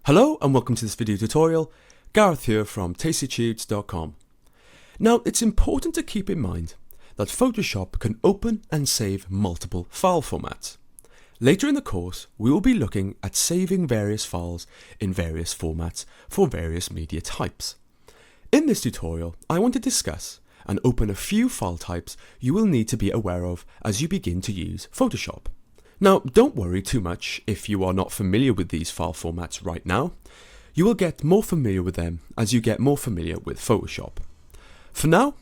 Hello and welcome to this video tutorial. Gareth here from tastytudes.com. Now, it's important to keep in mind that Photoshop can open and save multiple file formats. Later in the course, we will be looking at saving various files in various formats for various media types. In this tutorial, I want to discuss and open a few file types you will need to be aware of as you begin to use Photoshop. Now, don't worry too much if you are not familiar with these file formats right now. You will get more familiar with them as you get more familiar with Photoshop. For now,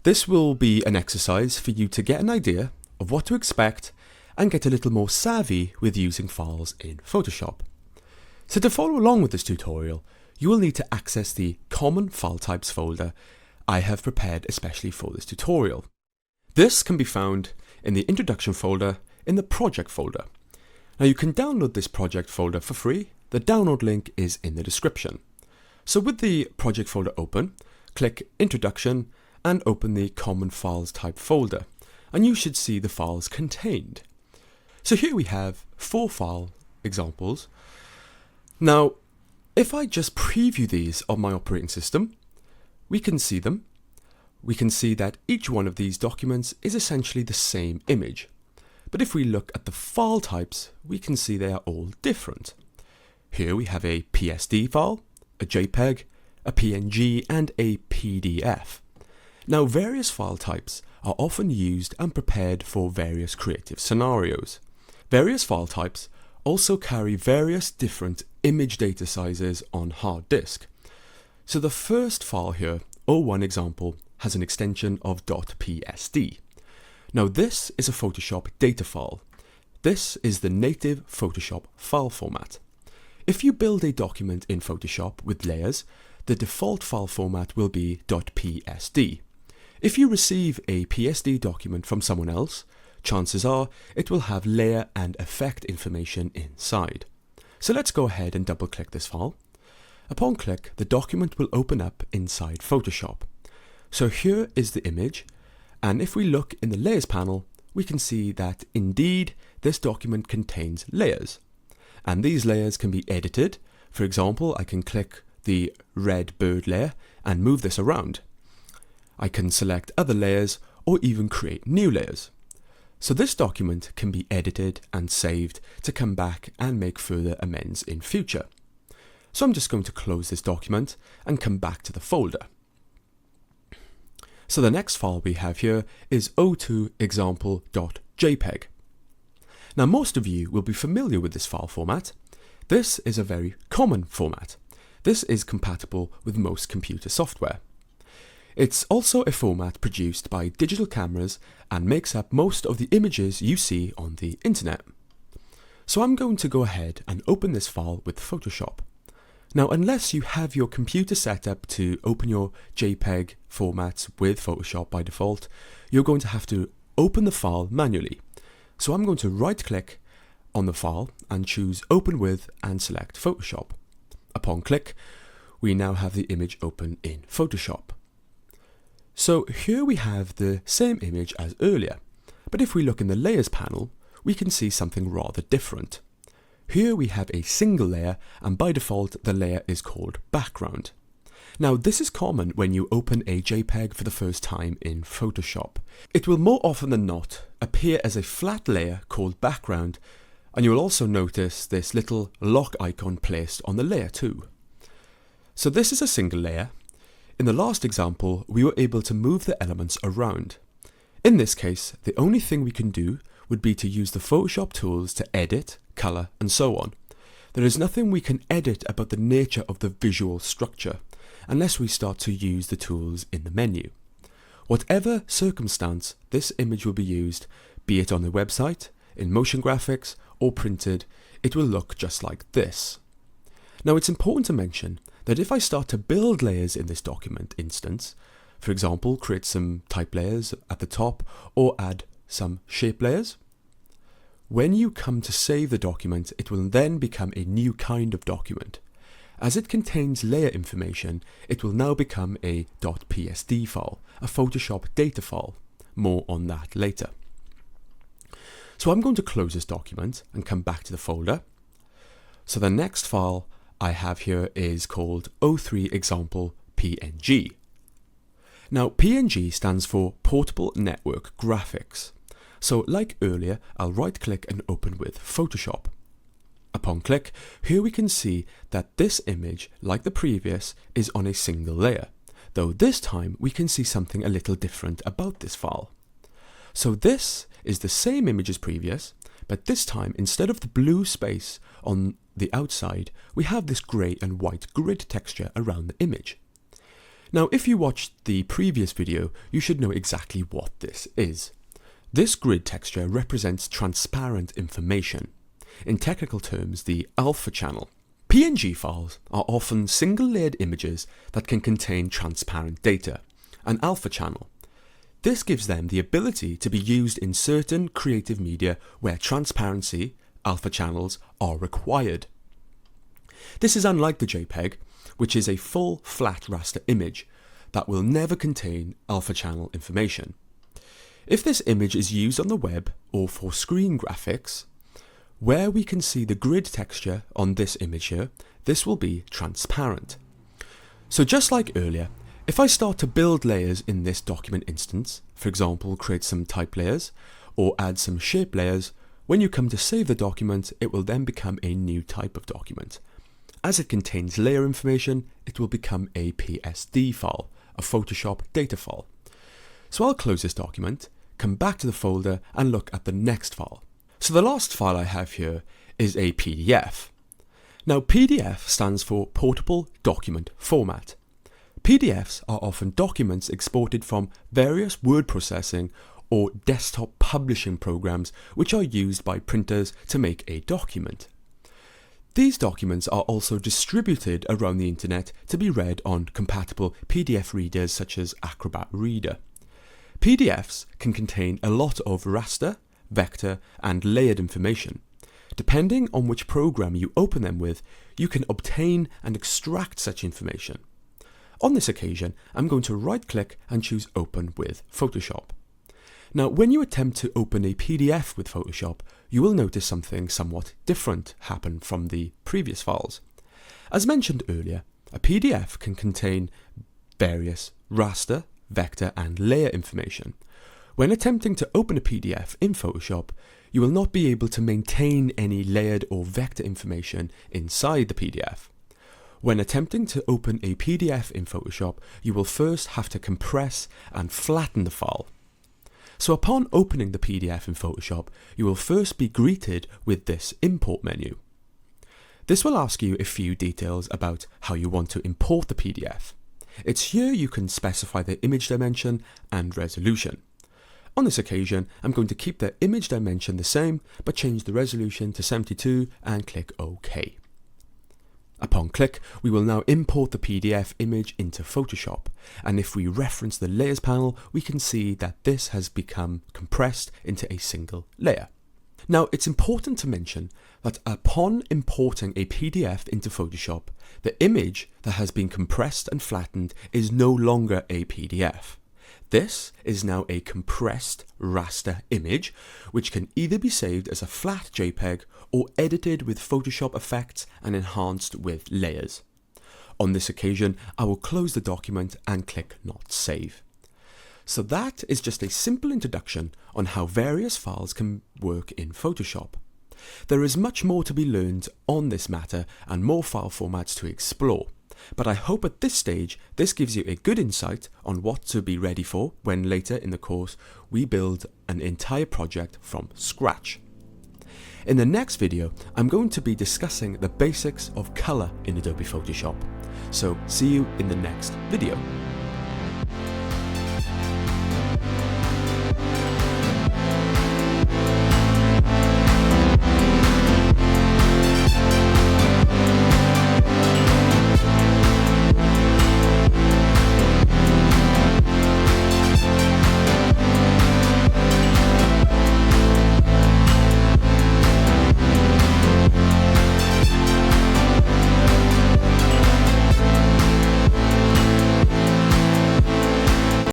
this will be an exercise for you to get an idea of what to expect and get a little more savvy with using files in Photoshop. So to follow along with this tutorial, you will need to access the Common File Types folder I have prepared especially for this tutorial. This can be found in the Introduction folder in the Project folder. Now you can download this project folder for free. The download link is in the description. So with the project folder open, click Introduction and open the Common Files Type folder, and you should see the files contained. So here we have 4 file examples. Now, if I just preview these on my operating system, we can see them. We can see that each one of these documents is essentially the same image. But if we look at the file types, we can see they are all different. Here we have a PSD file, a JPEG, a PNG, and a PDF. Now, various file types are often used and prepared for various creative scenarios. Various file types also carry various different image data sizes on hard disk. So the first file here, or one example, has an extension of .psd. Now this is a Photoshop data file. This is the native Photoshop file format. If you build a document in Photoshop with layers, the default file format will be .psd. If you receive a PSD document from someone else, chances are it will have layer and effect information inside. So let's go ahead and double click this file. Upon click, the document will open up inside Photoshop. So here is the image. And if we look in the Layers panel, we can see that indeed this document contains layers. And these layers can be edited. For example, I can click the red bird layer and move this around. I can select other layers or even create new layers. So this document can be edited and saved to come back and make further amends in future. So I'm just going to close this document and come back to the folder. So the next file we have here is o2example.jpg. Now most of you will be familiar with this file format. This is a very common format. This is compatible with most computer software. It's also a format produced by digital cameras and makes up most of the images you see on the internet. So I'm going to go ahead and open this file with Photoshop. Now, unless you have your computer set up to open your JPEG formats with Photoshop by default, you're going to have to open the file manually. So I'm going to right click on the file and choose Open With and select Photoshop. Upon click, we now have the image open in Photoshop. So here we have the same image as earlier, but if we look in the Layers panel, we can see something rather different. Here we have a single layer, and by default the layer is called background. Now this is common when you open a JPEG for the first time in Photoshop. It will more often than not appear as a flat layer called background, and you will also notice this little lock icon placed on the layer too. So this is a single layer. In the last example, we were able to move the elements around. In this case, the only thing we can do would be to use the Photoshop tools to edit, color, and so on. There is nothing we can edit about the nature of the visual structure unless we start to use the tools in the menu. Whatever circumstance this image will be used, be it on the website, in motion graphics, or printed, it will look just like this. Now it's important to mention that if I start to build layers in this document instance, for example, create some type layers at the top or add some shape layers, when you come to save the document, it will then become a new kind of document. As it contains layer information, it will now become a .psd file, a Photoshop data file. More on that later. So I'm going to close this document and come back to the folder. So the next file I have here is called O3 example PNG. Now PNG stands for Portable Network Graphics. So like earlier, I'll right click and open with Photoshop. Upon click, here we can see that this image, like the previous, is on a single layer, though this time we can see something a little different about this file. So this is the same image as previous, but this time instead of the blue space on the outside, we have this grey and white grid texture around the image. Now if you watched the previous video, you should know exactly what this is. This grid texture represents transparent information. In technical terms, the alpha channel. PNG files are often single-layered images that can contain transparent data, an alpha channel. This gives them the ability to be used in certain creative media where transparency, alpha channels, are required. This is unlike the JPEG, which is a full flat raster image that will never contain alpha channel information. If this image is used on the web or for screen graphics, where we can see the grid texture on this image here, this will be transparent. So just like earlier, if I start to build layers in this document instance, for example create some type layers or add some shape layers, when you come to save the document, it will then become a new type of document. As it contains layer information, it will become a PSD file, a Photoshop data file. So I'll close this document, come back to the folder and look at the next file. So the last file I have here is a PDF. Now PDF stands for Portable Document Format. PDFs are often documents exported from various word processing or desktop publishing programs which are used by printers to make a document. These documents are also distributed around the internet to be read on compatible PDF readers such as Acrobat Reader. PDFs can contain a lot of raster, vector and layered information. Depending on which program you open them with, you can obtain and extract such information. On this occasion, I'm going to right click and choose Open with Photoshop. Now when you attempt to open a PDF with Photoshop, you will notice something somewhat different happen from the previous files. As mentioned earlier, a PDF can contain various raster, vector and layer information. When attempting to open a PDF in Photoshop, you will not be able to maintain any layered or vector information inside the PDF. When attempting to open a PDF in Photoshop, you will first have to compress and flatten the file. So upon opening the PDF in Photoshop, you will first be greeted with this import menu. This will ask you a few details about how you want to import the PDF. It's here you can specify the image dimension and resolution. On this occasion, I'm going to keep the image dimension the same, but change the resolution to 72 and click OK. Upon click, we will now import the PDF image into Photoshop, and if we reference the Layers panel, we can see that this has become compressed into a single layer. Now, it's important to mention that upon importing a PDF into Photoshop, the image that has been compressed and flattened is no longer a PDF. This is now a compressed raster image, which can either be saved as a flat JPEG or edited with Photoshop effects and enhanced with layers. On this occasion, I will close the document and click Not Save. So that is just a simple introduction on how various files can work in Photoshop. There is much more to be learned on this matter and more file formats to explore. But I hope at this stage this gives you a good insight on what to be ready for when later in the course we build an entire project from scratch. In the next video, I'm going to be discussing the basics of color in Adobe Photoshop. So see you in the next video.